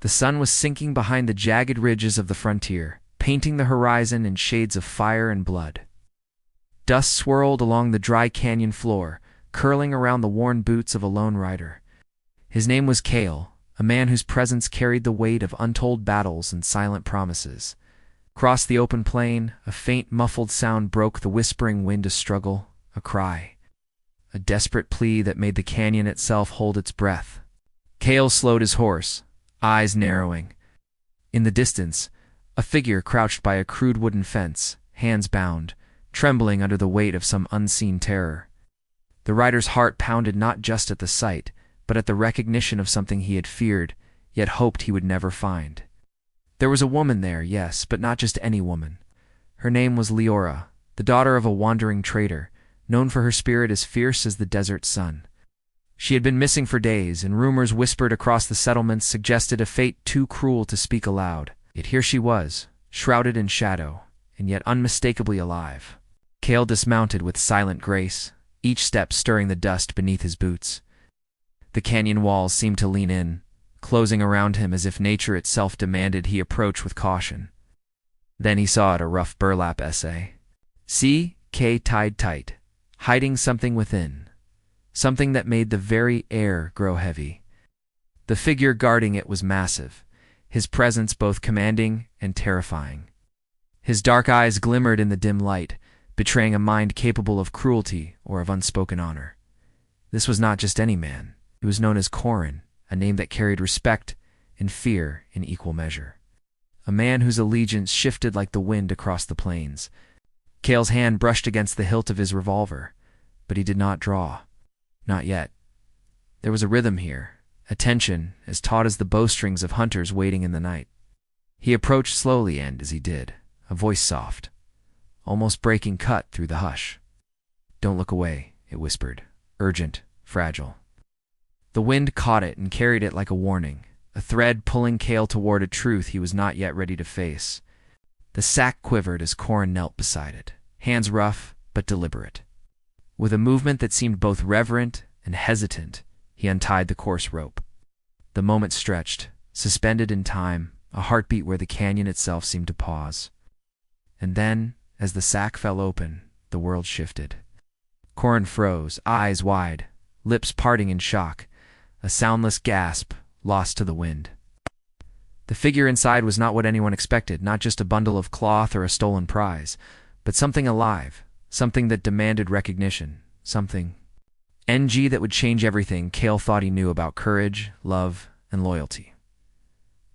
The sun was sinking behind the jagged ridges of the frontier, painting the horizon in shades of fire and blood. Dust swirled along the dry canyon floor, curling around the worn boots of a lone rider. His name was Cale, a man whose presence carried the weight of untold battles and silent promises. Across the open plain, a faint, muffled sound broke the whispering wind, a struggle, a cry, a desperate plea that made the canyon itself hold its breath. Cale slowed his horse, eyes narrowing. In the distance, a figure crouched by a crude wooden fence, hands bound, trembling under the weight of some unseen terror. The rider's heart pounded not just at the sight, but at the recognition of something he had feared, yet hoped he would never find. There was a woman there, yes, but not just any woman. Her name was Leora, the daughter of a wandering trader, known for her spirit as fierce as the desert sun. She had been missing for days, and rumors whispered across the settlements suggested a fate too cruel to speak aloud. Yet here she was, shrouded in shadow, and yet unmistakably alive. Cale dismounted with silent grace, each step stirring the dust beneath his boots. The canyon walls seemed to lean in, closing around him as if nature itself demanded he approach with caution. Then he saw it, a rough burlap essay. C.K. tied tight, hiding something within, something that made the very air grow heavy. The figure guarding it was massive, his presence both commanding and terrifying. His dark eyes glimmered in the dim light, betraying a mind capable of cruelty or of unspoken honor. This was not just any man. He was known as Corin, a name that carried respect and fear in equal measure. A man whose allegiance shifted like the wind across the plains. Cale's hand brushed against the hilt of his revolver, but he did not draw. Not yet. There was a rhythm here, a tension as taut as the bowstrings of hunters waiting in the night. He approached slowly, and as he did, a voice soft, almost breaking cut through the hush. "Don't look away," it whispered, urgent, fragile. The wind caught it and carried it like a warning, a thread pulling Cale toward a truth he was not yet ready to face. The sack quivered as Corin knelt beside it, hands rough but deliberate. With a movement that seemed both reverent and hesitant, he untied the coarse rope. The moment stretched, suspended in time, a heartbeat where the canyon itself seemed to pause. And then, as the sack fell open, the world shifted. Corin froze, eyes wide, lips parting in shock, a soundless gasp lost to the wind. The figure inside was not what anyone expected, not just a bundle of cloth or a stolen prize, but something alive, something that demanded recognition, something that would change everything Cale thought he knew about courage, love, and loyalty.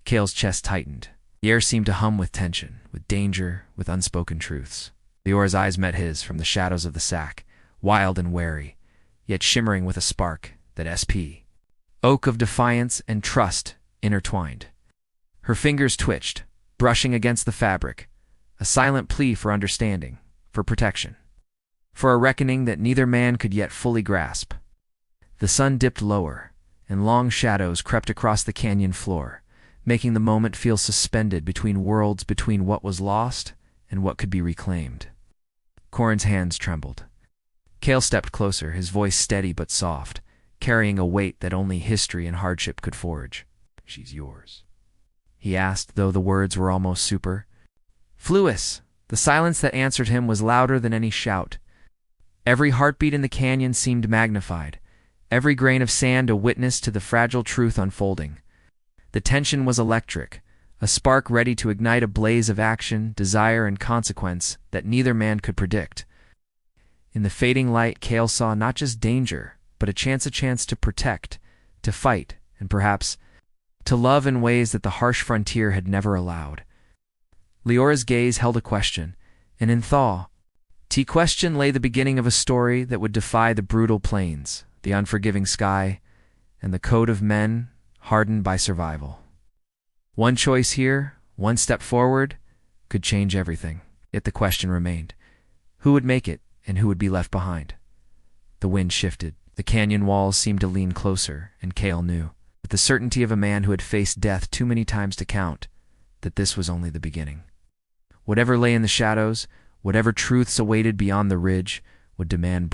Cale's chest tightened. The air seemed to hum with tension, with danger, with unspoken truths. Leora's eyes met his from the shadows of the sack, wild and wary, yet shimmering with a spark that oak of defiance and trust intertwined. Her fingers twitched, brushing against the fabric, a silent plea for understanding, for protection, for a reckoning that neither man could yet fully grasp. The sun dipped lower, and long shadows crept across the canyon floor, making the moment feel suspended between worlds, between what was lost and what could be reclaimed. Corin's hands trembled. Cale stepped closer, his voice steady but soft, carrying a weight that only history and hardship could forge. "She's yours," he asked, though the words were almost superfluous. The silence that answered him was louder than any shout. Every heartbeat in the canyon seemed magnified, every grain of sand a witness to the fragile truth unfolding. The tension was electric, a spark ready to ignite a blaze of action, desire, and consequence that neither man could predict. In the fading light, Cale saw not just danger, but a chance to protect, to fight, and perhaps to love in ways that the harsh frontier had never allowed. Leora's gaze held a question, and in question lay the beginning of a story that would defy the brutal plains, the unforgiving sky, and the code of men hardened by survival. One choice here, one step forward, could change everything. Yet the question remained. Who would make it, and who would be left behind? The wind shifted. The canyon walls seemed to lean closer, and Cale knew, with the certainty of a man who had faced death too many times to count, that this was only the beginning. Whatever lay in the shadows, whatever truths awaited beyond the ridge, would demand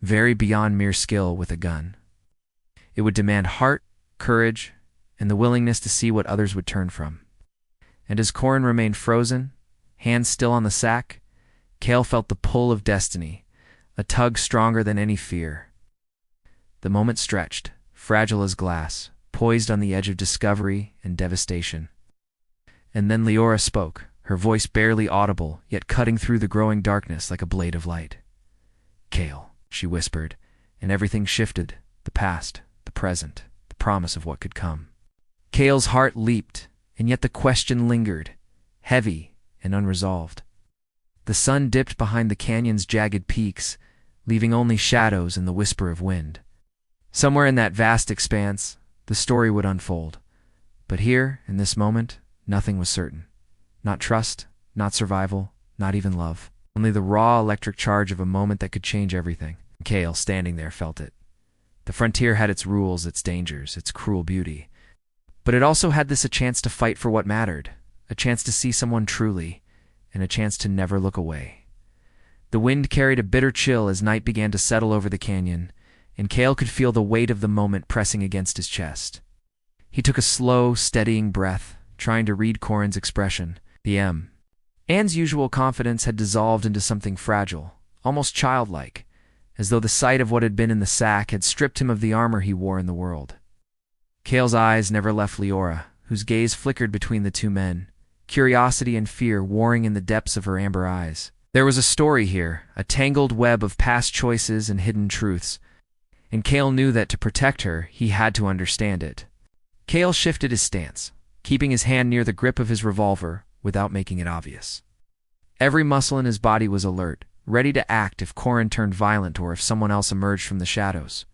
very beyond mere skill with a gun. It would demand heart, courage, and the willingness to see what others would turn from. And as Corin remained frozen, hands still on the sack, Cale felt the pull of destiny, a tug stronger than any fear. The moment stretched, fragile as glass, poised on the edge of discovery and devastation. And then Leora spoke, her voice barely audible, yet cutting through the growing darkness like a blade of light. "Cale," she whispered, and everything shifted, the past, the present, the promise of what could come. Cale's heart leaped, and yet the question lingered, heavy and unresolved. The sun dipped behind the canyon's jagged peaks, leaving only shadows and the whisper of wind. Somewhere in that vast expanse, the story would unfold. But here, in this moment, nothing was certain. Not trust, not survival, not even love. Only the raw electric charge of a moment that could change everything. Cale, standing there, felt it. The frontier had its rules, its dangers, its cruel beauty. But it also had a chance to fight for what mattered, a chance to see someone truly, and a chance to never look away. The wind carried a bitter chill as night began to settle over the canyon, and Cale could feel the weight of the moment pressing against his chest. He took a slow, steadying breath, trying to read Corin's expression. Anne's usual confidence had dissolved into something fragile, almost childlike, as though the sight of what had been in the sack had stripped him of the armor he wore in the world. Cale's eyes never left Leora, whose gaze flickered between the two men, curiosity and fear warring in the depths of her amber eyes. There was a story here, a tangled web of past choices and hidden truths, and Cale knew that to protect her, he had to understand it. Cale shifted his stance, keeping his hand near the grip of his revolver without making it obvious. Every muscle in his body was alert, ready to act if Corin turned violent or if someone else emerged from the shadows.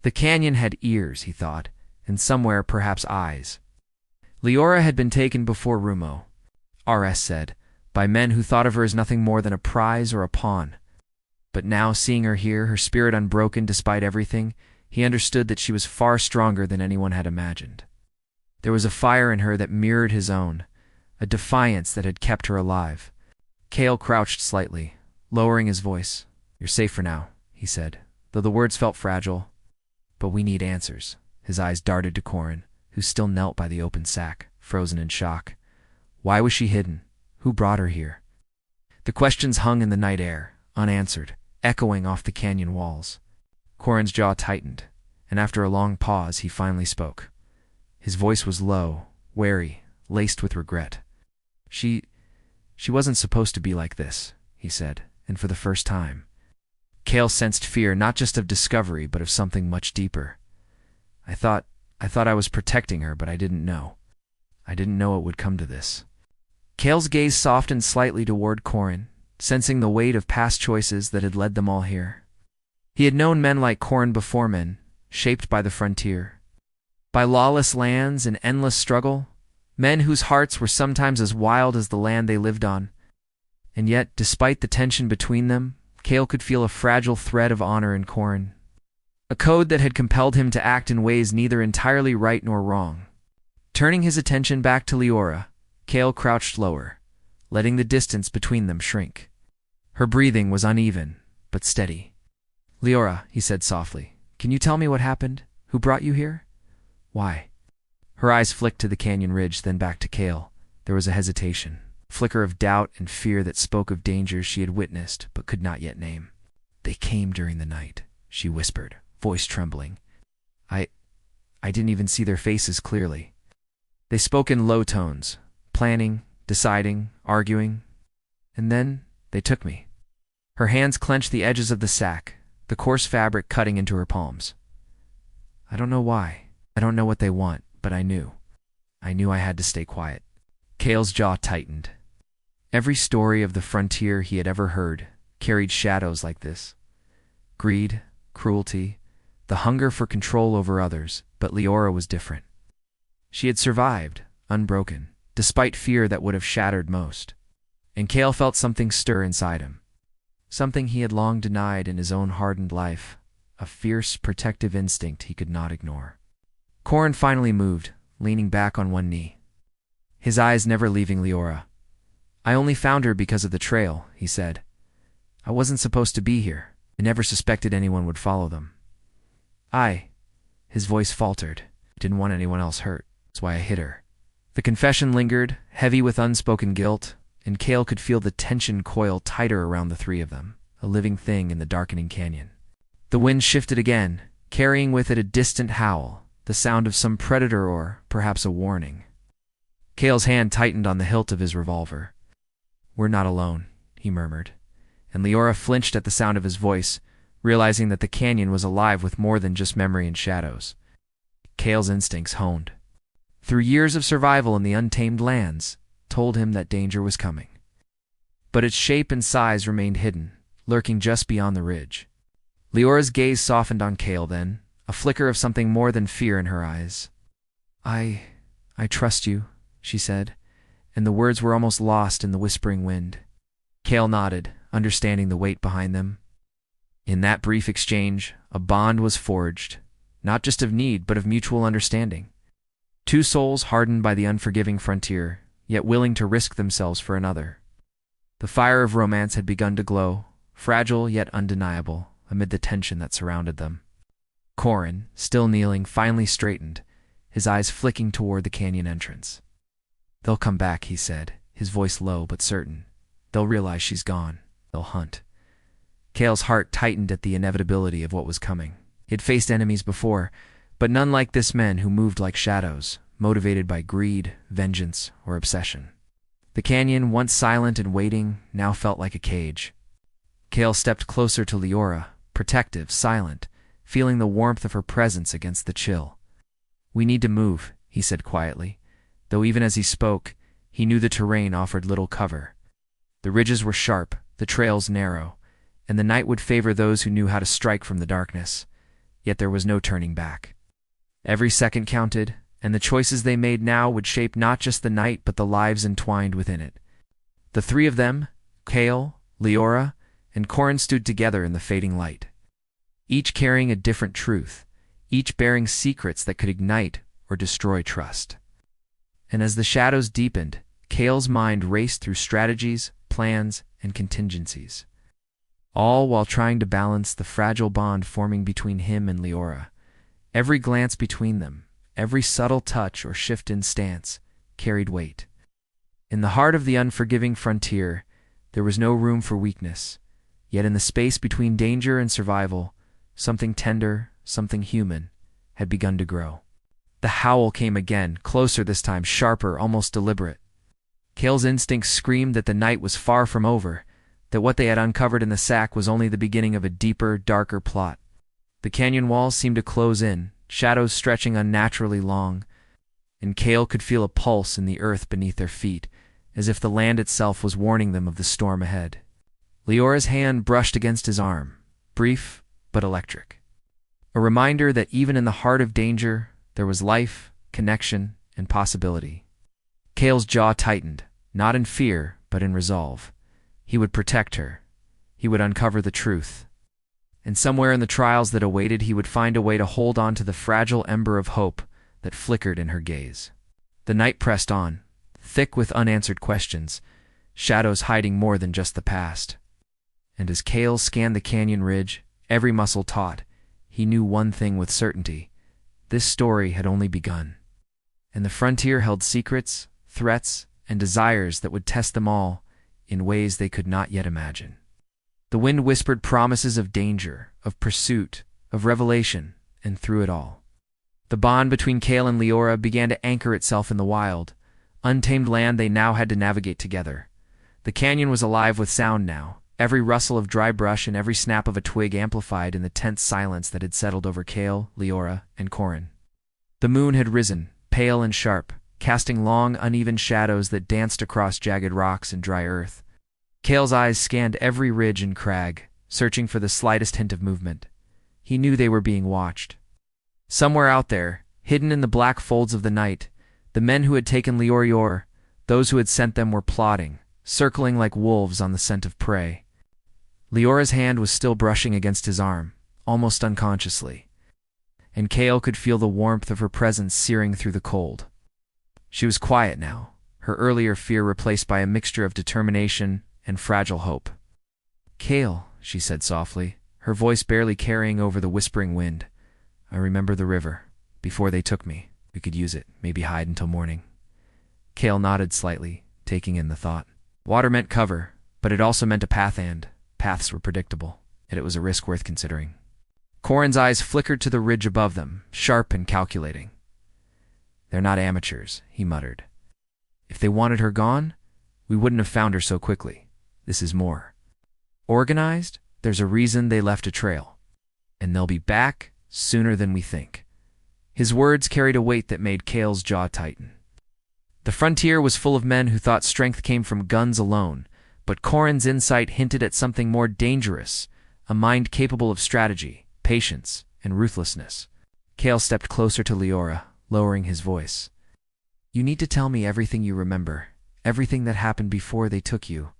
The canyon had ears, he thought, and somewhere perhaps eyes. Leora had been taken before Rumo, RS said, by men who thought of her as nothing more than a prize or a pawn. But now, seeing her here, her spirit unbroken despite everything, he understood that she was far stronger than anyone had imagined. There was a fire in her that mirrored his own, a defiance that had kept her alive. Cale crouched slightly, lowering his voice. "You're safe for now," he said, though the words felt fragile. "But we need answers." His eyes darted to Corin, who still knelt by the open sack, frozen in shock. Why was she hidden? Who brought her here? The questions hung in the night air, unanswered, echoing off the canyon walls. Corin's jaw tightened, and after a long pause, he finally spoke. His voice was low, wary, laced with regret. She wasn't supposed to be like this, he said, and for the first time. Cale sensed fear not just of discovery, but of something much deeper. I thought I was protecting her, but I didn't know. I didn't know it would come to this. Cale's gaze softened slightly toward Corin, sensing the weight of past choices that had led them all here. He had known men like Corin before, men, shaped by the frontier, by lawless lands and endless struggle, men whose hearts were sometimes as wild as the land they lived on. And yet, despite the tension between them, Cale could feel a fragile thread of honor in Corin, a code that had compelled him to act in ways neither entirely right nor wrong. Turning his attention back to Leora, Cale crouched lower, letting the distance between them shrink. Her breathing was uneven, but steady. "Leora," he said softly, "can you tell me what happened? Who brought you here? Why?" Her eyes flicked to the canyon ridge, then back to Cale. There was a hesitation, a flicker of doubt and fear that spoke of dangers she had witnessed but could not yet name. "They came during the night," she whispered, voice trembling. I didn't even see their faces clearly. They spoke in low tones, planning, deciding, arguing, and then they took me." Her hands clenched the edges of the sack, the coarse fabric cutting into her palms. "I don't know why. I don't know what they want, but I knew. I knew I had to stay quiet." Cale's jaw tightened. Every story of the frontier he had ever heard carried shadows like this. Greed, cruelty, the hunger for control over others, but Leora was different. She had survived, unbroken, despite fear that would have shattered most. And Cale felt something stir inside him. Something he had long denied in his own hardened life, a fierce, protective instinct he could not ignore. Corin finally moved, leaning back on one knee, his eyes never leaving Leora. "I only found her because of the trail," he said. "I wasn't supposed to be here. I never suspected anyone would follow them. His voice faltered, didn't want anyone else hurt." That's why I hit her. The confession lingered, heavy with unspoken guilt, and Cale could feel the tension coil tighter around the three of them, a living thing in the darkening canyon. The wind shifted again, carrying with it a distant howl, the sound of some predator or, perhaps, a warning. Cale's hand tightened on the hilt of his revolver. "We're not alone," he murmured, and Leora flinched at the sound of his voice, realizing that the canyon was alive with more than just memory and shadows. Cale's instincts, honed through years of survival in the untamed lands, told him that danger was coming. But its shape and size remained hidden, lurking just beyond the ridge. Leora's gaze softened on Cale then, a flicker of something more than fear in her eyes. I trust you," she said, and the words were almost lost in the whispering wind. Cale nodded, understanding the weight behind them. In that brief exchange, a bond was forged, not just of need, but of mutual understanding. Two souls hardened by the unforgiving frontier, yet willing to risk themselves for another. The fire of romance had begun to glow, fragile yet undeniable, amid the tension that surrounded them. Corin, still kneeling, finally straightened, his eyes flicking toward the canyon entrance. "They'll come back," he said, his voice low but certain. "They'll realize she's gone. They'll hunt." Cale's heart tightened at the inevitability of what was coming. He had faced enemies before, but none like this men who moved like shadows, motivated by greed, vengeance, or obsession. The canyon, once silent and waiting, now felt like a cage. Cale stepped closer to Leora, protective, silent, feeling the warmth of her presence against the chill. "We need to move," he said quietly, though even as he spoke, he knew the terrain offered little cover. The ridges were sharp, the trails narrow, and the night would favor those who knew how to strike from the darkness. Yet there was no turning back. Every second counted, and the choices they made now would shape not just the night but the lives entwined within it. The three of them, Cale, Leora, and Corin, stood together in the fading light, each carrying a different truth, each bearing secrets that could ignite or destroy trust. And as the shadows deepened, Cale's mind raced through strategies, plans, and contingencies, all while trying to balance the fragile bond forming between him and Leora. Every glance between them, every subtle touch or shift in stance, carried weight. In the heart of the unforgiving frontier, there was no room for weakness, yet in the space between danger and survival, something tender, something human, had begun to grow. The howl came again, closer this time, sharper, almost deliberate. Cale's instincts screamed that the night was far from over, that what they had uncovered in the sack was only the beginning of a deeper, darker plot. The canyon walls seemed to close in, shadows stretching unnaturally long, and Cale could feel a pulse in the earth beneath their feet, as if the land itself was warning them of the storm ahead. Leora's hand brushed against his arm, brief but electric. A reminder that even in the heart of danger, there was life, connection, and possibility. Cale's jaw tightened, not in fear, but in resolve. He would protect her. He would uncover the truth. And somewhere in the trials that awaited, he would find a way to hold on to the fragile ember of hope that flickered in her gaze. The night pressed on, thick with unanswered questions, shadows hiding more than just the past. And as Cale scanned the canyon ridge, every muscle taut, he knew one thing with certainty: this story had only begun. And the frontier held secrets, threats, and desires that would test them all in ways they could not yet imagine. The wind whispered promises of danger, of pursuit, of revelation, and through it all, the bond between Cale and Leora began to anchor itself in the wild, untamed land they now had to navigate together. The canyon was alive with sound now, every rustle of dry brush and every snap of a twig amplified in the tense silence that had settled over Cale, Leora, and Corin. The moon had risen, pale and sharp, casting long, uneven shadows that danced across jagged rocks and dry earth. Cale's eyes scanned every ridge and crag, searching for the slightest hint of movement. He knew they were being watched. Somewhere out there, hidden in the black folds of the night, the men who had taken Leora, those who had sent them, were plotting, circling like wolves on the scent of prey. Leora's hand was still brushing against his arm, almost unconsciously, and Cale could feel the warmth of her presence searing through the cold. She was quiet now, her earlier fear replaced by a mixture of determination and fragile hope. "Cale," she said softly, her voice barely carrying over the whispering wind, "I remember the river, before they took me. We could use it, maybe hide until morning. Cale nodded slightly, taking in the thought. Water meant cover, but it also meant a path, and paths were predictable, yet it was a risk worth considering. Corin's eyes flickered to the ridge above them, sharp and calculating. They're not amateurs, he muttered. If they wanted her gone, we wouldn't have found her so quickly. This is more organized. There's a reason they left a trail. And they'll be back sooner than we think. His words carried a weight that made Cale's jaw tighten. The frontier was full of men who thought strength came from guns alone, but Corin's insight hinted at something more dangerous, a mind capable of strategy, patience, and ruthlessness. Cale stepped closer to Leora, lowering his voice. You need to tell me everything you remember, everything that happened before they took you.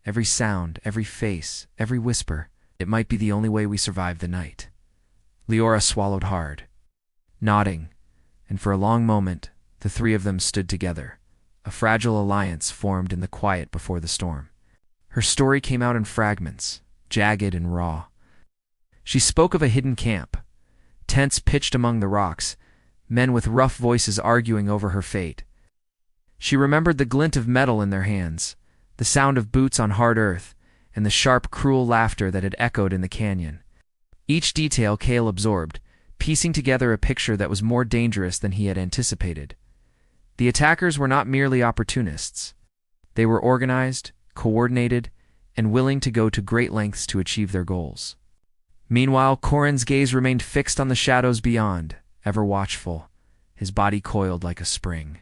Every sound, every face, every whisper. It might be the only way we survive the night. Leora swallowed hard, nodding, and for a long moment, the three of them stood together, a fragile alliance formed in the quiet before the storm. Her story came out in fragments, jagged and raw. She spoke of a hidden camp, tents pitched among the rocks, men with rough voices arguing over her fate. She remembered the glint of metal in their hands, the sound of boots on hard earth, and the sharp, cruel laughter that had echoed in the canyon. Each detail Cale absorbed, piecing together a picture that was more dangerous than he had anticipated. The attackers were not merely opportunists. They were organized, coordinated, and willing to go to great lengths to achieve their goals. Meanwhile, Corin's gaze remained fixed on the shadows beyond, ever watchful, his body coiled like a spring.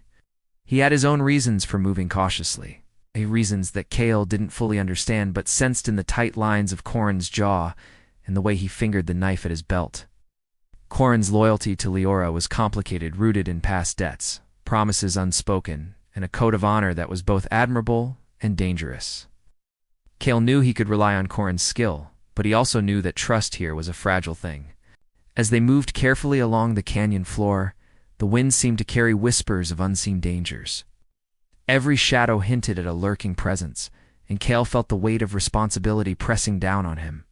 He had his own reasons for moving cautiously, reasons that Cale didn't fully understand but sensed in the tight lines of Corin's jaw and the way he fingered the knife at his belt. Corin's loyalty to Leora was complicated, rooted in past debts, promises unspoken, and a code of honor that was both admirable and dangerous. Cale knew he could rely on Corin's skill, but he also knew that trust here was a fragile thing. As they moved carefully along the canyon floor, the wind seemed to carry whispers of unseen dangers. Every shadow hinted at a lurking presence, and Cale felt the weight of responsibility pressing down on him.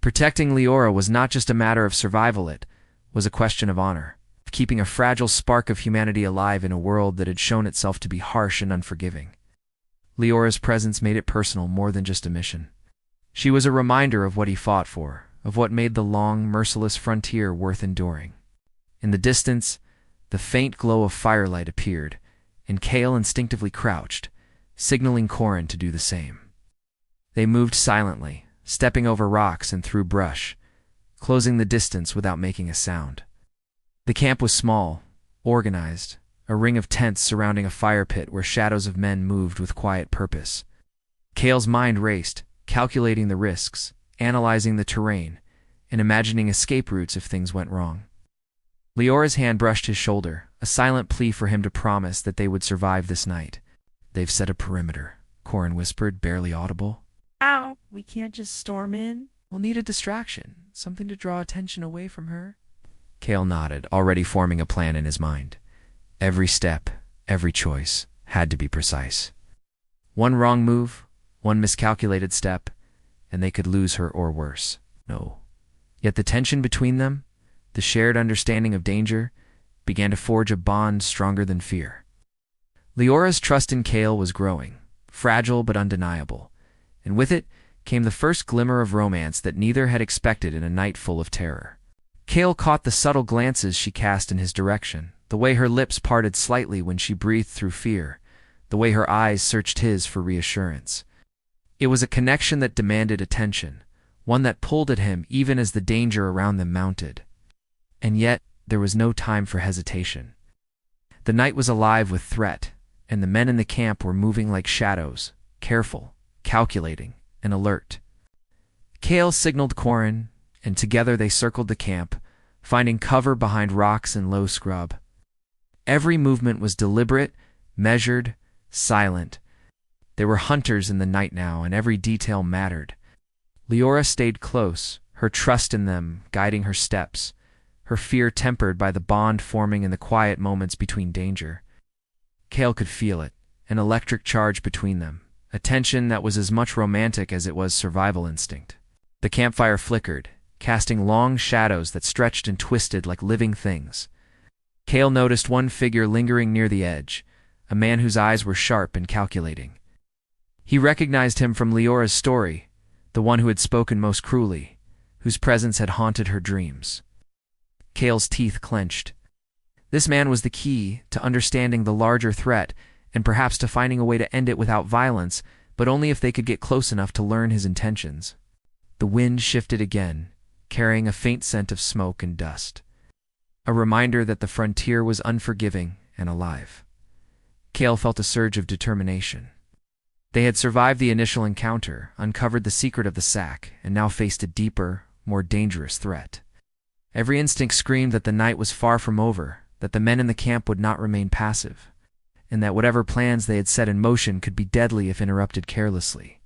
Protecting Leora was not just a matter of survival, it was a question of honor, of keeping a fragile spark of humanity alive in a world that had shown itself to be harsh and unforgiving. Leora's presence made it personal more than just a mission. She was a reminder of what he fought for, of what made the long, merciless frontier worth enduring. In the distance, the faint glow of firelight appeared, and Cale instinctively crouched, signaling Corin to do the same. They moved silently, stepping over rocks and through brush, closing the distance without making a sound. The camp was small, organized, a ring of tents surrounding a fire pit where shadows of men moved with quiet purpose. Cale's mind raced, calculating the risks, analyzing the terrain, and imagining escape routes if things went wrong. Leora's hand brushed his shoulder, a silent plea for him to promise that they would survive this night. They've set a perimeter, Corin whispered, barely audible. Ow! We can't just storm in? We'll need a distraction, something to draw attention away from her. Cale nodded, already forming a plan in his mind. Every step, every choice, had to be precise. One wrong move, one miscalculated step, and they could lose her or worse. No. Yet the tension between them, the shared understanding of danger, began to forge a bond stronger than fear. Leora's trust in Cale was growing, fragile but undeniable, and with it came the first glimmer of romance that neither had expected in a night full of terror. Cale caught the subtle glances she cast in his direction, the way her lips parted slightly when she breathed through fear, the way her eyes searched his for reassurance. It was a connection that demanded attention, one that pulled at him even as the danger around them mounted. And yet, there was no time for hesitation. The night was alive with threat, and the men in the camp were moving like shadows, careful, calculating, and alert. Cale signaled Corin, and together they circled the camp, finding cover behind rocks and low scrub. Every movement was deliberate, measured, silent. They were hunters in the night now, and every detail mattered. Leora stayed close, her trust in them guiding her steps, her fear tempered by the bond forming in the quiet moments between danger. Cale could feel it, an electric charge between them, a tension that was as much romantic as it was survival instinct. The campfire flickered, casting long shadows that stretched and twisted like living things. Cale noticed one figure lingering near the edge, a man whose eyes were sharp and calculating. He recognized him from Leora's story, the one who had spoken most cruelly, whose presence had haunted her dreams. Cale's teeth clenched. This man was the key to understanding the larger threat and perhaps to finding a way to end it without violence, but only if they could get close enough to learn his intentions. The wind shifted again, carrying a faint scent of smoke and dust, a reminder that the frontier was unforgiving and alive. Cale felt a surge of determination. They had survived the initial encounter, uncovered the secret of the sack, and now faced a deeper, more dangerous threat. Every instinct screamed that the night was far from over, that the men in the camp would not remain passive, and that whatever plans they had set in motion could be deadly if interrupted carelessly.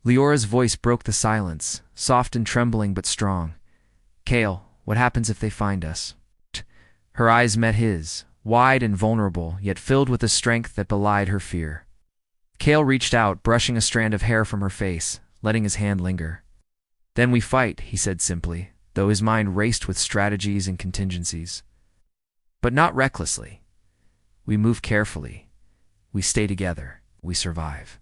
Leora's voice broke the silence, soft and trembling but strong. "Cale, what happens if they find us?" Her eyes met his, wide and vulnerable, yet filled with a strength that belied her fear. Cale reached out, brushing a strand of hair from her face, letting his hand linger. "Then we fight," he said simply, though his mind raced with strategies and contingencies. "But not recklessly. We move carefully. We stay together. We survive."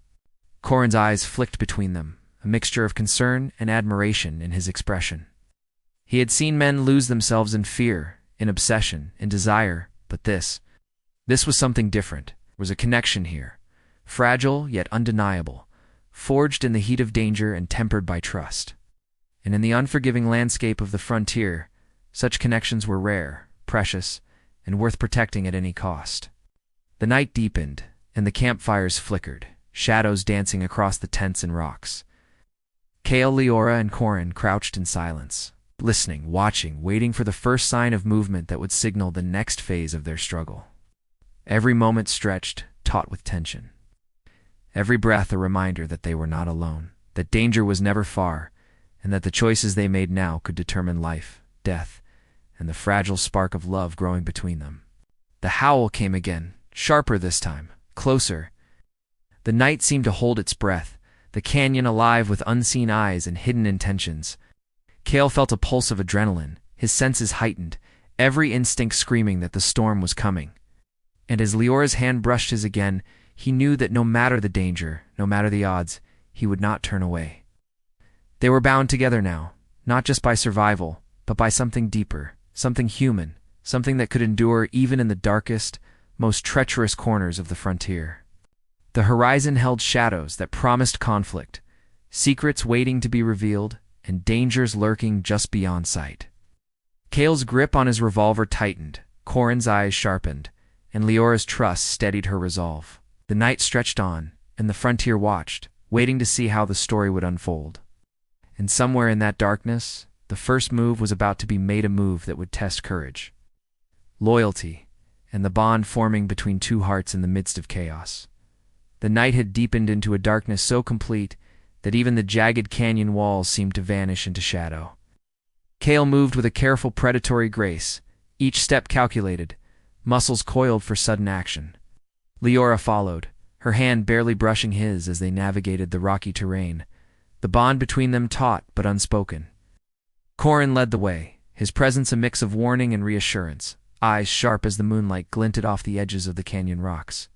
Corin's eyes flicked between them, a mixture of concern and admiration in his expression. He had seen men lose themselves in fear, in obsession, in desire, but this was something different. There was a connection here, fragile yet undeniable, forged in the heat of danger and tempered by trust. And in the unforgiving landscape of the frontier, such connections were rare, precious, and worth protecting at any cost. The night deepened, and the campfires flickered, shadows dancing across the tents and rocks. Cale, Leora, and Corin crouched in silence, listening, watching, waiting for the first sign of movement that would signal the next phase of their struggle. Every moment stretched, taut with tension. Every breath a reminder that they were not alone, that danger was never far, and that the choices they made now could determine life, death, and the fragile spark of love growing between them. The howl came again, sharper this time, closer. The night seemed to hold its breath, the canyon alive with unseen eyes and hidden intentions. Cale felt a pulse of adrenaline, his senses heightened, every instinct screaming that the storm was coming. And as Leora's hand brushed his again, he knew that no matter the danger, no matter the odds, he would not turn away. They were bound together now, not just by survival, but by something deeper, something human, something that could endure even in the darkest, most treacherous corners of the frontier. The horizon held shadows that promised conflict, secrets waiting to be revealed, and dangers lurking just beyond sight. Cale's grip on his revolver tightened, Corin's eyes sharpened, and Leora's trust steadied her resolve. The night stretched on, and the frontier watched, waiting to see how the story would unfold. And somewhere in that darkness, the first move was about to be made, a move that would test courage, loyalty, and the bond forming between two hearts in the midst of chaos. The night had deepened into a darkness so complete that even the jagged canyon walls seemed to vanish into shadow. Cale moved with a careful predatory grace, each step calculated, muscles coiled for sudden action. Leora followed, her hand barely brushing his as they navigated the rocky terrain, the bond between them taut but unspoken. Corin led the way, his presence a mix of warning and reassurance, eyes sharp as the moonlight glinted off the edges of the canyon rocks.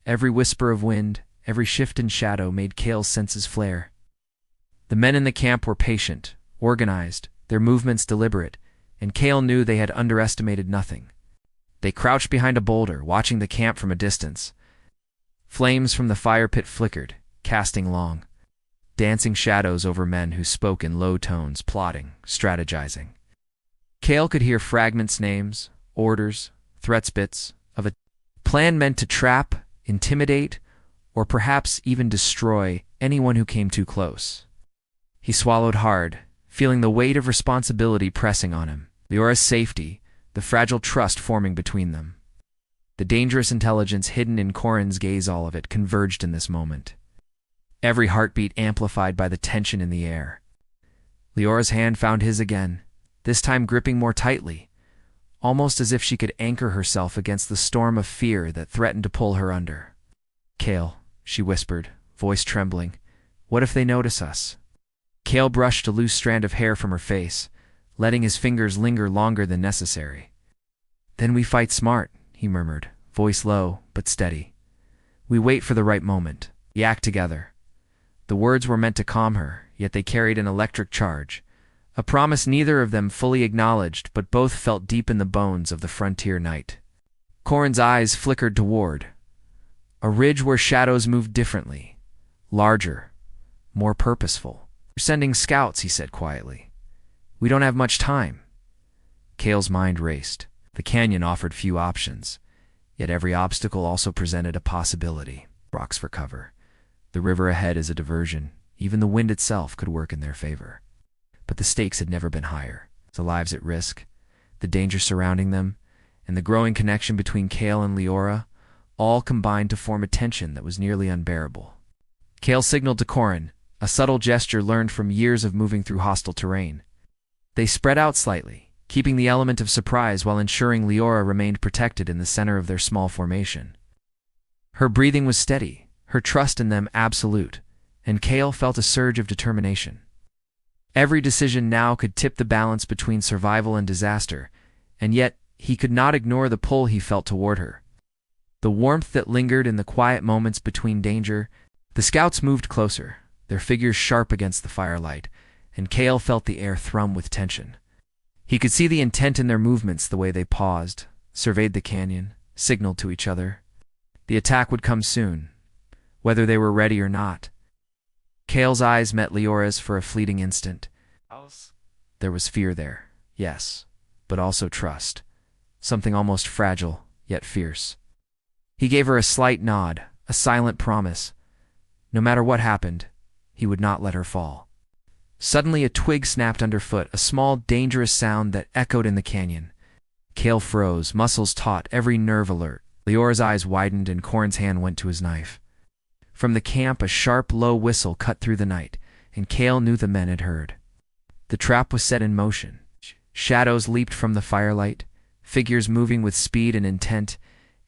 Every whisper of wind, every shift in shadow made Cale's senses flare. The men in the camp were patient, organized, their movements deliberate, and Cale knew they had underestimated nothing. They crouched behind a boulder, watching the camp from a distance. Flames from the fire pit flickered, casting long, dancing shadows over men who spoke in low tones, plotting, strategizing. Cale could hear fragments, names, orders, threats, bits of a plan meant to trap, intimidate, or perhaps even destroy anyone who came too close. He swallowed hard, feeling the weight of responsibility pressing on him, Leora's safety, the fragile trust forming between them. The dangerous intelligence hidden in Corin's gaze, all of it converged in this moment. Every heartbeat amplified by the tension in the air. Leora's hand found his again, this time gripping more tightly, almost as if she could anchor herself against the storm of fear that threatened to pull her under. "Cale," she whispered, voice trembling, "what if they notice us?" Cale brushed a loose strand of hair from her face, letting his fingers linger longer than necessary. Then we fight smart, he murmured, voice low but steady. We wait for the right moment. We act together. The words were meant to calm her, yet they carried an electric charge, a promise neither of them fully acknowledged but both felt deep in the bones of the frontier night. Corin's eyes flickered toward a ridge where shadows moved differently, larger, more purposeful. "We're sending scouts," he said quietly. "We don't have much time." Cale's mind raced. The canyon offered few options, yet every obstacle also presented a possibility. Rocks for cover. The river ahead is a diversion. Even the wind itself could work in their favor. But the stakes had never been higher. The lives at risk, the danger surrounding them, and the growing connection between Cale and Leora all combined to form a tension that was nearly unbearable. Cale signaled to Corin, a subtle gesture learned from years of moving through hostile terrain. They spread out slightly, keeping the element of surprise while ensuring Leora remained protected in the center of their small formation. Her breathing was steady, her trust in them absolute, and Cale felt a surge of determination. Every decision now could tip the balance between survival and disaster, and yet he could not ignore the pull he felt toward her. The warmth that lingered in the quiet moments between danger. The scouts moved closer, their figures sharp against the firelight, and Cale felt the air thrum with tension. He could see the intent in their movements, the way they paused, surveyed the canyon, signaled to each other. The attack would come soon, whether they were ready or not. Cale's eyes met Leora's for a fleeting instant. There was fear there, yes, but also trust, something almost fragile, yet fierce. He gave her a slight nod, a silent promise. No matter what happened, he would not let her fall. Suddenly a twig snapped underfoot, a small, dangerous sound that echoed in the canyon. Cale froze, muscles taut, every nerve alert. Leora's eyes widened and Corin's hand went to his knife. From the camp, a sharp, low whistle cut through the night, and Cale knew the men had heard. The trap was set in motion. Shadows leaped from the firelight, figures moving with speed and intent,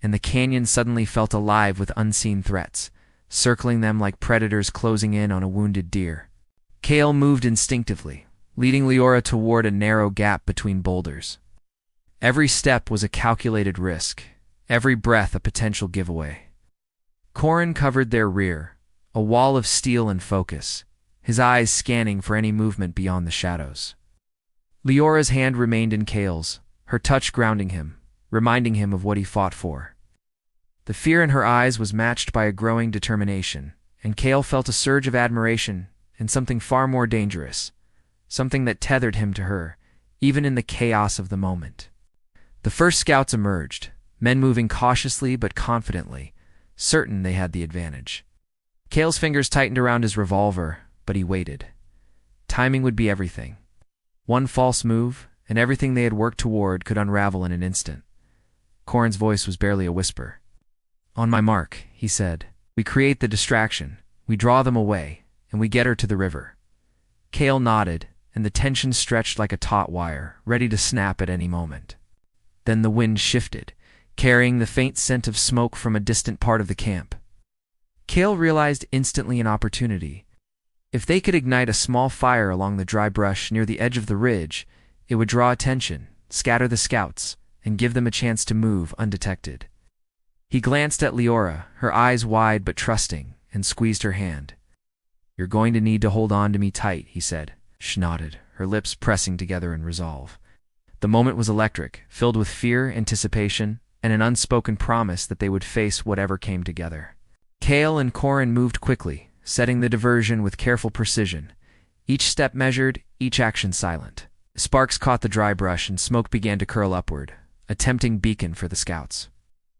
and the canyon suddenly felt alive with unseen threats, circling them like predators closing in on a wounded deer. Cale moved instinctively, leading Leora toward a narrow gap between boulders. Every step was a calculated risk, every breath a potential giveaway. Corin covered their rear, a wall of steel and focus, his eyes scanning for any movement beyond the shadows. Leora's hand remained in Cale's, her touch grounding him, reminding him of what he fought for. The fear in her eyes was matched by a growing determination, and Cale felt a surge of admiration and something far more dangerous, something that tethered him to her, even in the chaos of the moment. The first scouts emerged, men moving cautiously but confidently, certain they had the advantage. Cale's fingers tightened around his revolver, but he waited. Timing would be everything. One false move, and everything they had worked toward could unravel in an instant. Corin's voice was barely a whisper. "On my mark," he said. "We create the distraction, we draw them away, and we get her to the river." Cale nodded, and the tension stretched like a taut wire, ready to snap at any moment. Then the wind shifted, carrying the faint scent of smoke from a distant part of the camp. Cale realized instantly an opportunity. If they could ignite a small fire along the dry brush near the edge of the ridge, it would draw attention, scatter the scouts, and give them a chance to move undetected. He glanced at Leora, her eyes wide but trusting, and squeezed her hand. "You're going to need to hold on to me tight," he said. She nodded, her lips pressing together in resolve. The moment was electric, filled with fear, anticipation, and an unspoken promise that they would face whatever came together. Cale and Corin moved quickly, setting the diversion with careful precision, each step measured, each action silent. Sparks caught the dry brush and smoke began to curl upward, a tempting beacon for the scouts.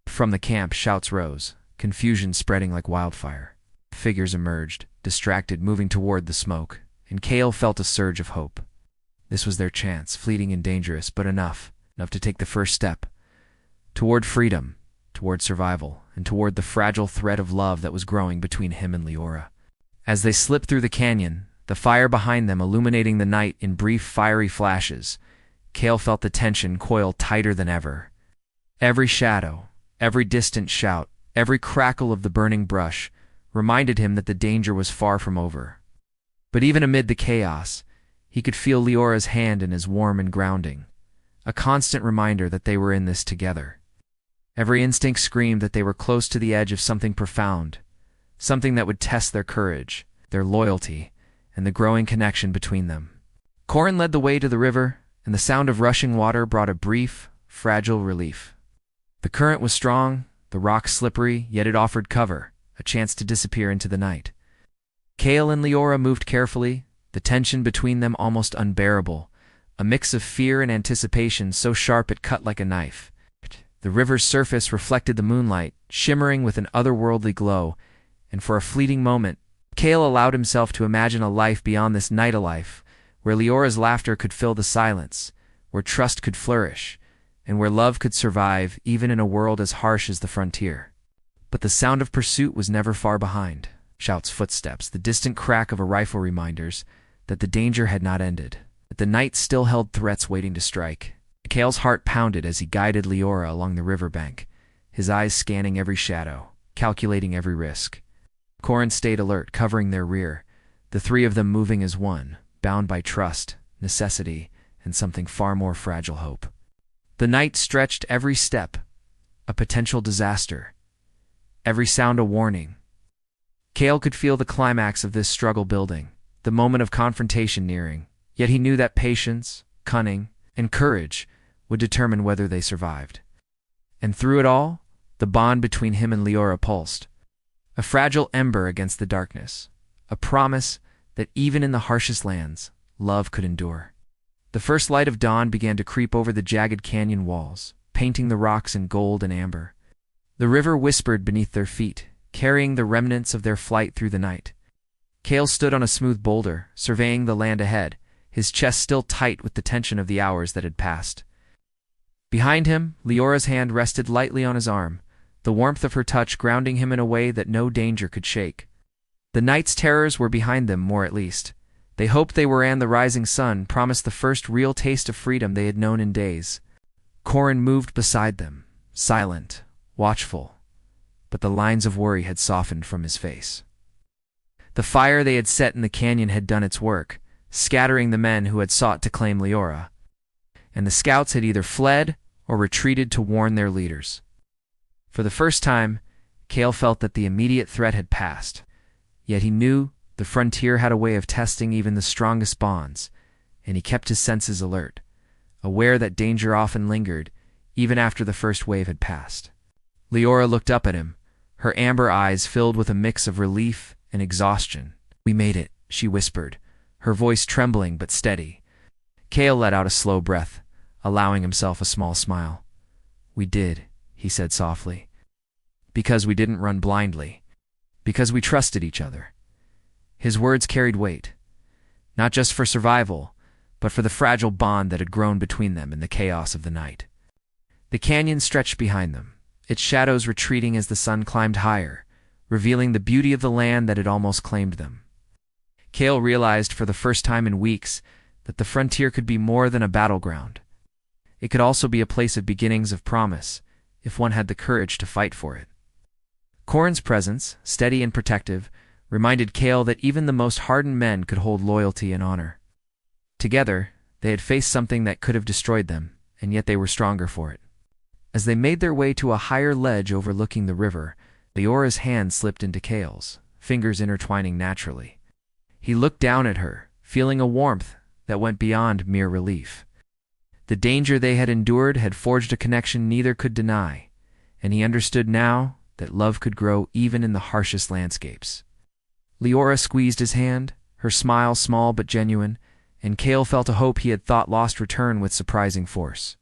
From the camp, shouts rose, confusion spreading like wildfire. Figures emerged, distracted, moving toward the smoke, and Cale felt a surge of hope. This was their chance, fleeting and dangerous, but enough to take the first step. Toward freedom, toward survival, and toward the fragile thread of love that was growing between him and Leora. As they slipped through the canyon, the fire behind them illuminating the night in brief fiery flashes, Cale felt the tension coil tighter than ever. Every shadow, every distant shout, every crackle of the burning brush reminded him that the danger was far from over. But even amid the chaos, he could feel Leora's hand in his warm and grounding, a constant reminder that they were in this together. Every instinct screamed that they were close to the edge of something profound, something that would test their courage, their loyalty, and the growing connection between them. Corin led the way to the river, and the sound of rushing water brought a brief, fragile relief. The current was strong, the rocks slippery, yet it offered cover, a chance to disappear into the night. Cale and Leora moved carefully, the tension between them almost unbearable, a mix of fear and anticipation so sharp it cut like a knife. The river's surface reflected the moonlight, shimmering with an otherworldly glow, and for a fleeting moment, Cale allowed himself to imagine a life beyond this night, a life where Leora's laughter could fill the silence, where trust could flourish, and where love could survive even in a world as harsh as the frontier. But the sound of pursuit was never far behind. Shouts, footsteps, the distant crack of a rifle reminders that the danger had not ended, that the night still held threats waiting to strike. Cale's heart pounded as he guided Leora along the riverbank, his eyes scanning every shadow, calculating every risk. Corin stayed alert, covering their rear, the three of them moving as one, bound by trust, necessity, and something far more fragile, hope. The night stretched, every step a potential disaster, every sound a warning. Cale could feel the climax of this struggle building, the moment of confrontation nearing, yet he knew that patience, cunning, and courage would determine whether they survived. And through it all, the bond between him and Leora pulsed, a fragile ember against the darkness, a promise that even in the harshest lands, love could endure. The first light of dawn began to creep over the jagged canyon walls, painting the rocks in gold and amber. The river whispered beneath their feet, carrying the remnants of their flight through the night. Cale stood on a smooth boulder, surveying the land ahead, his chest still tight with the tension of the hours that had passed. Behind him, Leora's hand rested lightly on his arm, the warmth of her touch grounding him in a way that no danger could shake. The night's terrors were behind them, more at least. They hoped they were, and the rising sun promised the first real taste of freedom they had known in days. Corin moved beside them, silent, watchful, but the lines of worry had softened from his face. The fire they had set in the canyon had done its work, scattering the men who had sought to claim Leora, and the scouts had either fled or retreated to warn their leaders. For the first time, Cale felt that the immediate threat had passed, yet he knew the frontier had a way of testing even the strongest bonds, and he kept his senses alert, aware that danger often lingered even after the first wave had passed. Leora looked up at him, her amber eyes filled with a mix of relief and exhaustion. "We made it," she whispered, her voice trembling but steady. Cale let out a slow breath, allowing himself a small smile. "We did," he said softly. "Because we didn't run blindly. Because we trusted each other." His words carried weight, not just for survival, but for the fragile bond that had grown between them in the chaos of the night. The canyon stretched behind them, its shadows retreating as the sun climbed higher, revealing the beauty of the land that had almost claimed them. Cale realized for the first time in weeks that the frontier could be more than a battleground. It could also be a place of beginnings of promise, if one had the courage to fight for it. Corin's presence, steady and protective, reminded Cale that even the most hardened men could hold loyalty and honor. Together, they had faced something that could have destroyed them, and yet they were stronger for it. As they made their way to a higher ledge overlooking the river, Leora's hand slipped into Cale's, fingers intertwining naturally. He looked down at her, feeling a warmth that went beyond mere relief. The danger they had endured had forged a connection neither could deny, and he understood now that love could grow even in the harshest landscapes. Leora squeezed his hand, her smile small but genuine, and Cale felt a hope he had thought lost return with surprising force.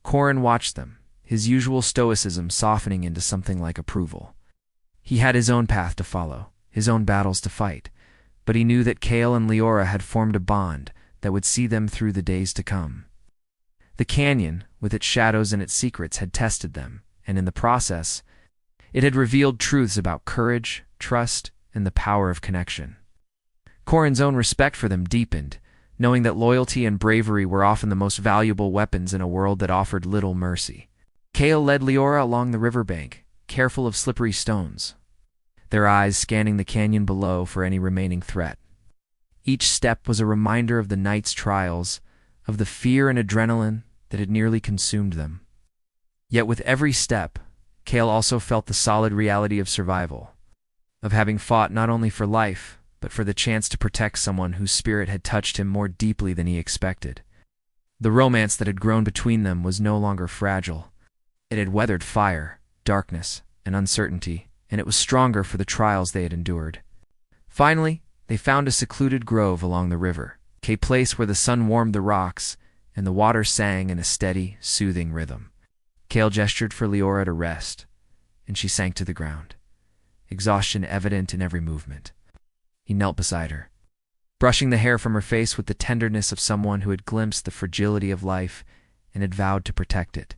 Corin watched them, his usual stoicism softening into something like approval. He had his own path to follow, his own battles to fight, but he knew that Cale and Leora had formed a bond that would see them through the days to come. The canyon, with its shadows and its secrets, had tested them, and in the process, it had revealed truths about courage, trust, and the power of connection. Corin's own respect for them deepened, knowing that loyalty and bravery were often the most valuable weapons in a world that offered little mercy. Cale led Leora along the riverbank, careful of slippery stones, their eyes scanning the canyon below for any remaining threat. Each step was a reminder of the night's trials, of the fear and adrenaline that had nearly consumed them. Yet with every step, Cale also felt the solid reality of survival, of having fought not only for life, but for the chance to protect someone whose spirit had touched him more deeply than he expected. The romance that had grown between them was no longer fragile. It had weathered fire, darkness, and uncertainty, and it was stronger for the trials they had endured. Finally, they found a secluded grove along the river, a place where the sun warmed the rocks and the water sang in a steady, soothing rhythm. Cale gestured for Leora to rest, and she sank to the ground, exhaustion evident in every movement. He knelt beside her, brushing the hair from her face with the tenderness of someone who had glimpsed the fragility of life and had vowed to protect it.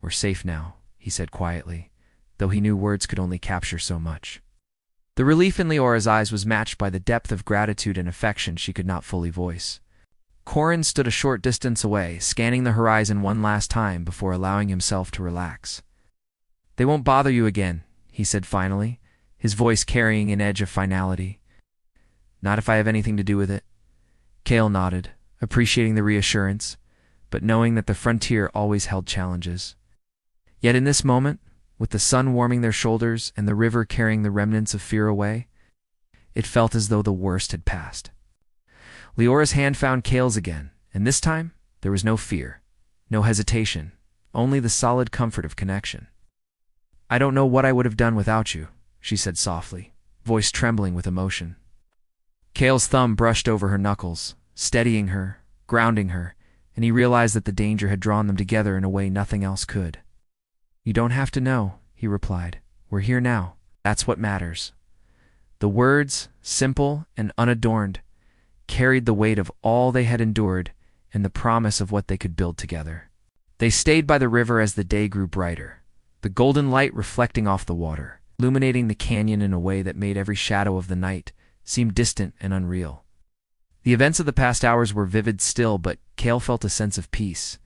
"We're safe now," he said quietly, though he knew words could only capture so much. The relief in Leora's eyes was matched by the depth of gratitude and affection she could not fully voice. Corin stood a short distance away, scanning the horizon one last time before allowing himself to relax. "They won't bother you again," he said finally, his voice carrying an edge of finality. "Not if I have anything to do with it." Cale nodded, appreciating the reassurance, but knowing that the frontier always held challenges. Yet in this moment, with the sun warming their shoulders and the river carrying the remnants of fear away, it felt as though the worst had passed. Leora's hand found Cale's again, and this time there was no fear, no hesitation, only the solid comfort of connection. "I don't know what I would have done without you," she said softly, voice trembling with emotion. Cale's thumb brushed over her knuckles, steadying her, grounding her, and he realized that the danger had drawn them together in a way nothing else could. "You don't have to know," he replied. "We're here now. That's what matters." The words, simple and unadorned, carried the weight of all they had endured and the promise of what they could build together. They stayed by the river as the day grew brighter, the golden light reflecting off the water, illuminating the canyon in a way that made every shadow of the night seem distant and unreal. The events of the past hours were vivid still, but Cale felt a sense of peace,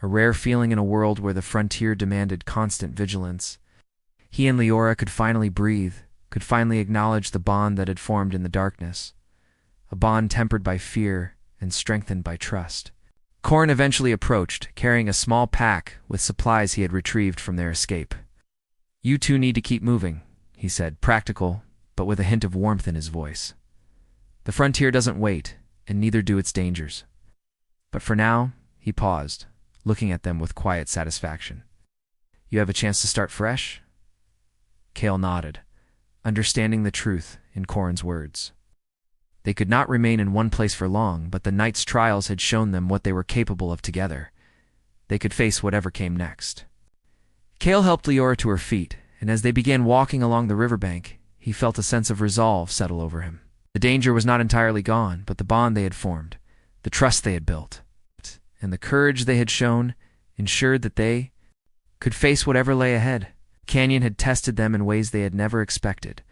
a rare feeling in a world where the frontier demanded constant vigilance. He and Leora could finally breathe, could finally acknowledge the bond that had formed in the darkness, a bond tempered by fear and strengthened by trust. Corin eventually approached, carrying a small pack with supplies he had retrieved from their escape. "You two need to keep moving," he said, practical, but with a hint of warmth in his voice. "The frontier doesn't wait, and neither do its dangers. But for now," he paused, looking at them with quiet satisfaction. "You have a chance to start fresh?" Cale nodded, understanding the truth in Corin's words. They could not remain in one place for long, but the night's trials had shown them what they were capable of together. They could face whatever came next. Cale helped Leora to her feet, and as they began walking along the riverbank, he felt a sense of resolve settle over him. The danger was not entirely gone, but the bond they had formed, the trust they had built, and the courage they had shown ensured that they could face whatever lay ahead. Canyon had tested them in ways they had never expected,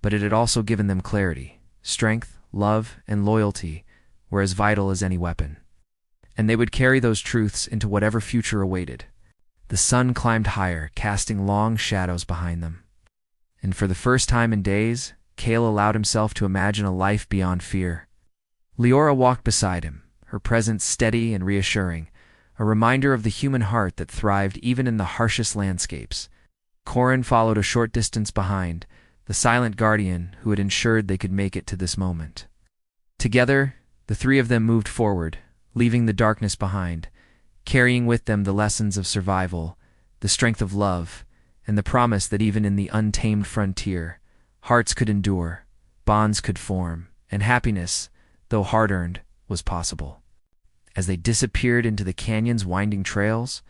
but it had also given them clarity. Strength, love, and loyalty were as vital as any weapon, and they would carry those truths into whatever future awaited. The sun climbed higher, casting long shadows behind them, and for the first time in days, Cale allowed himself to imagine a life beyond fear. Leora walked beside him, her presence steady and reassuring, a reminder of the human heart that thrived even in the harshest landscapes. Corin followed a short distance behind, the silent guardian who had ensured they could make it to this moment. Together, the three of them moved forward, leaving the darkness behind, carrying with them the lessons of survival, the strength of love, and the promise that even in the untamed frontier, hearts could endure, bonds could form, and happiness, though hard-earned, was possible. As they disappeared into the canyon's winding trails,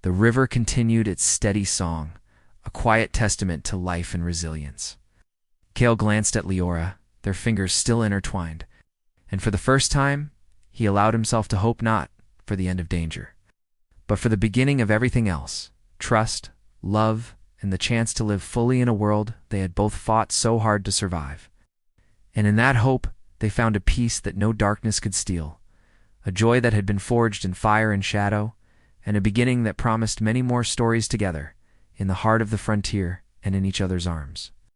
the river continued its steady song, a quiet testament to life and resilience. Cale glanced at Leora, their fingers still intertwined, and for the first time, he allowed himself to hope not for the end of danger, but for the beginning of everything else: trust, love, and the chance to live fully in a world they had both fought so hard to survive. And in that hope, they found a peace that no darkness could steal, a joy that had been forged in fire and shadow, and a beginning that promised many more stories together, in the heart of the frontier and in each other's arms.